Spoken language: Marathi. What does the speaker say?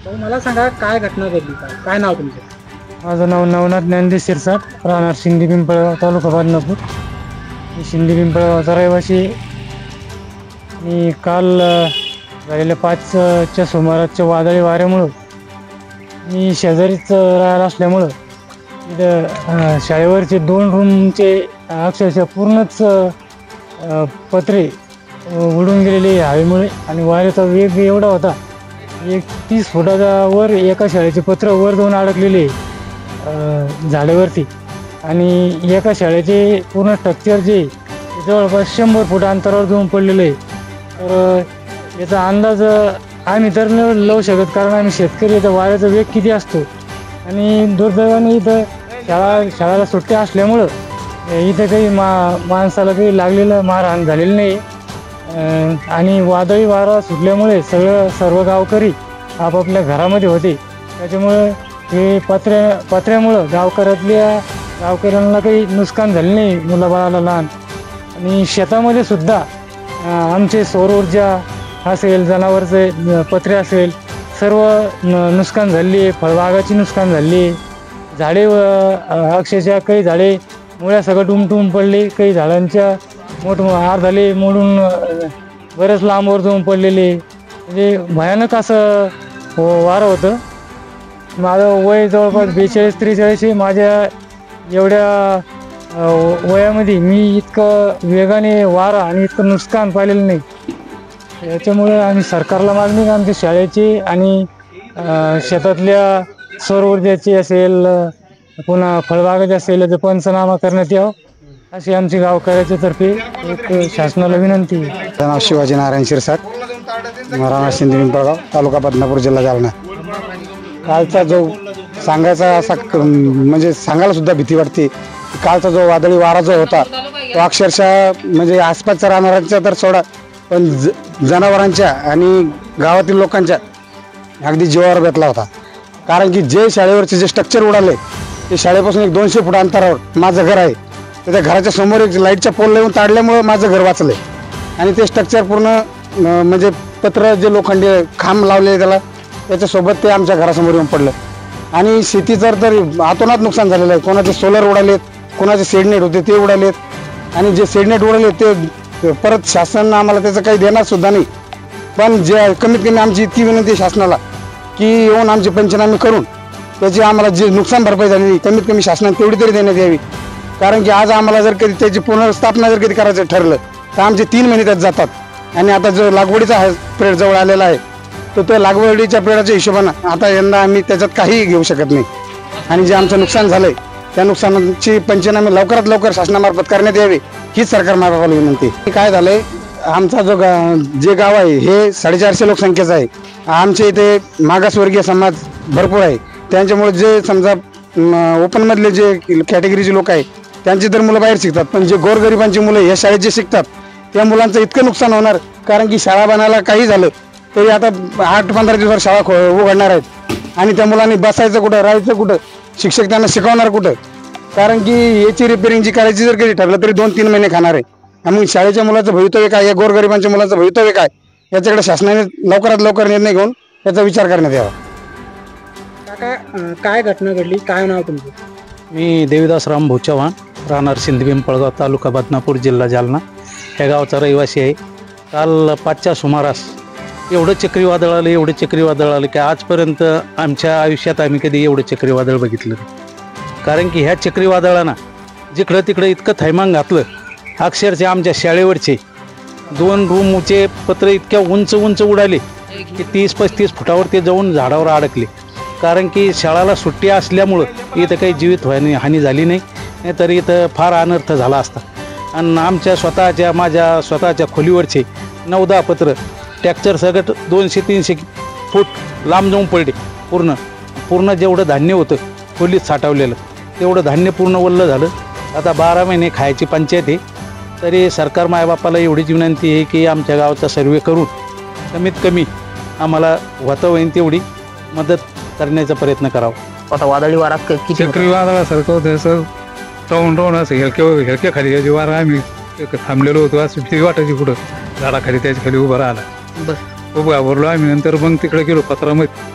भाऊ मला सांगा काय घटना घडली, काय नाव तुमचं? माझं नाव नवनाथ ज्ञानदेव शिरसाट, राहणार शिंदे पिंपळगाव, तालुका बदनापूर. मी शिंदे पिंपळगावचा रहिवासी. मी काल झालेल्या 5च्या सुमाराच्या वादळी वाऱ्यामुळं मी शेजारीच राहायला असल्यामुळं इथं शाळेवरचे 2 रूमचे अक्षरशः पूर्णच पत्रे उडून गेलेले हवेमुळे. आणि वाऱ्याचा वेग एवढा होता, 30 फुटाच्या वर एका शाळेचे पत्र वर जाऊन अडकलेले झाडावरती. आणि एका शाळेचे पूर्ण स्ट्रक्चर जे जवळपास 100 फूट अंतरावर जाऊन पडलेलं आहे. तर याचा अंदाज आम्ही तर न लावू शकत, कारण आम्ही शेतकरी. तर वाऱ्याचा वेग किती असतो. आणि दुर्दैवाने इथं शाळेला सुट्ट्या असल्यामुळं इथं काही माणसाला काही लागलेलं मारहाण झालेलं नाही. आणि वादळी वारा सुटल्यामुळे सर्व गावकरी आपापल्या घरामध्ये होते. त्याच्यामुळं हे पत्र्यामुळं गावकऱ्यांना काही नुकसान झाले नाही, मुलाबाळाला लहान. आणि शेतामध्ये सुद्धा आमचे सौर ऊर्जा असेल, जनावरचे पत्रे असेल, सर्व नुकसान झाली आहे. फळबागाची नुकसान झाली आहे. झाडे अक्षरशः काही झाडे मुळ्यासकट उमटून पडले, काही झाडांच्या अर्धाले मोडून बरेच लांबवर जाऊन पडलेले. म्हणजे भयानक असं वारं होतं. माझं वय जवळपास 42-43 आहे. माझ्या एवढ्या वयामध्ये मी इतकं वेगाने वारा आणि इतकं नुकसान पाहिलेलं नाही. याच्यामुळे आम्ही सरकारला मागणी, आमच्या शाळेची आणि शेतातल्या सौर ऊर्जेची असेल, पुन्हा फळबागाची असेल, याचा पंचनामा करण्यात यावं अशी आमची गावकऱ्याच्या तर्फे एक शासनाला विनंती आहे. नाव शिवाजी नारायण शिरसाट, राहणार शिंदे पिंपळगाव, तालुका बदनापूर, जिल्हा जालना. कालचा जो सांगायचा असा म्हणजे सांगायला सुद्धा भीती वाटते. कालचा जो वादळी वारा जो होता तो अक्षरशः म्हणजे आसपासच्या राहणाऱ्यांच्या तर सोडा, पण जनावरांच्या आणि गावातील लोकांच्या अगदी जीवावर बेतला होता. कारण की जे शाळेवरचे जे स्ट्रक्चर उडाले ते शाळेपासून 200 फूट अंतरावर माझं घर आहे. तर त्या घराच्या समोर एक लाईटच्या पोल लावून ताडल्यामुळं माझं घर वाचलं. आणि ते स्ट्रक्चर पूर्ण म्हणजे पत्र जे लोखंडी खांब लावले त्याच्यासोबत ते आमच्या घरासमोर येऊन पडलं. आणि शेतीचं तर आतोनात नुकसान झालेलं आहे. कोणाचे सोलर उडालेत, कोणाचे शेडनेट होते ते उडालेत. आणि जे शेडनेट उडाले ते परत शासन आम्हाला त्याचं काही देणार सुद्धा नाही. पण जे कमीत कमी आमची इतकी विनंती आहे शासनाला की येऊन आमचे पंचनामे करून त्याची आम्हाला जे नुकसान भरपाई झालेली कमीत कमी शासनाने तेवढी तरी देण्यात यावी. कारण की आज आम्हाला जर कधी त्याची पुनर्स्थापना जर कधी करायचं ठरलं तर आमचे 3 महिने त्यात जातात. आणि आता जो लागवडीचा पिरियड जवळ आलेला आहे तर त्या लागवडीच्या पिरियडच्या हिशोबानं आता यंदा आम्ही त्याच्यात काहीही घेऊ शकत नाही. आणि जे आमचं नुकसान झालंय त्या नुकसानाची पंचनामे लवकरात लवकर शासनामार्फत करण्यात यावे हीच सरकार मार्फत विनंती. काय झालंय, आमचा जे गाव आहे हे 450 लोकसंख्येचं आहे. आमच्या इथे मागासवर्गीय समाज भरपूर आहे. त्यांच्यामुळे जे समजा ओपनमधले जे कॅटेगरीचे लोक आहे त्यांची तर मुलं बाहेर शिकतात, पण जे गोरगरिबांची मुलं या शाळेत जे शिकतात त्या मुलांचं इतकं नुकसान होणार. कारण की शाळा बनायला काही झालं तरी आता 8-15 दिवसावर शाळा उघडणार आहेत. आणि त्या मुलांनी बसायचं कुठं, राहायचं कुठं, शिक्षक त्यांना शिकवणार कुठं. कारण की याची रिपेरिंगची करायची जर कधी ठरलं तरी 2-3 महिने खाणार आहे. आणि मग शाळेच्या मुलाचं भवितव्य काय, या गोरगरिबांच्या मुलाचं भवितव्य काय, याच्याकडे शासनाने लवकरात लवकर निर्णय घेऊन त्याचा विचार करण्यात यावा. काय घटना घडली, काय नाव तुमचं? मी देवीदास रामभाऊ चव्हाण, राहणार शिंदे पिंपळगाव, तालुका बदनापूर, जिल्हा जालना ह्या गावचा रहिवासी आहे. काल 5च्या सुमारास एवढं चक्रीवादळ आलं की आजपर्यंत आमच्या आयुष्यात आम्ही कधी एवढं चक्रीवादळ बघितलं नाही. कारण की ह्या चक्रीवादळानं जिकडं तिकडं इतकं थैमान घातलं. अक्षरशः आमच्या शाळेवरचे 2 रूमचे पत्र इतक्या उंच उडाले की 30-35 फुटावर ते जाऊन झाडावर अडकले. कारण की शाळेला सुट्टी असल्यामुळं इथं काही जीवित हानी झाली नाही, तर इथं फार अनर्थ झाला असता. आणि आमच्या माझ्या स्वतःच्या खोलीवरचे 9-10 पत्र ट्रॅक्चर सगळं 200-300 फूट लांब जाऊन पडले. पूर्ण जेवढं धान्य होतं खोलीत साठवलेलं तेवढं धान्य पूर्ण ओलं झालं. आता 12 महिने खायची पंचायत आहे. तरी सरकार मायबापाला एवढीच विनंती आहे की आमच्या गावाचा सर्वे करून कमीत कमी आम्हाला होतं होईन तेवढी मदत करण्याचा प्रयत्न करावा. आता वादळी वारा किती चक्रीवादळासारखं होतं सर. राऊंड असं हेलक्या खाली याची वारा आम्ही थांबलेलो होतो. असं भीती वाटायची कुठं झाडाखाली, त्याच्या खाली उभं राहिला. बस खूप घाबरलो आम्ही. नंतर मग तिकडे गेलो पत्रामध्ये.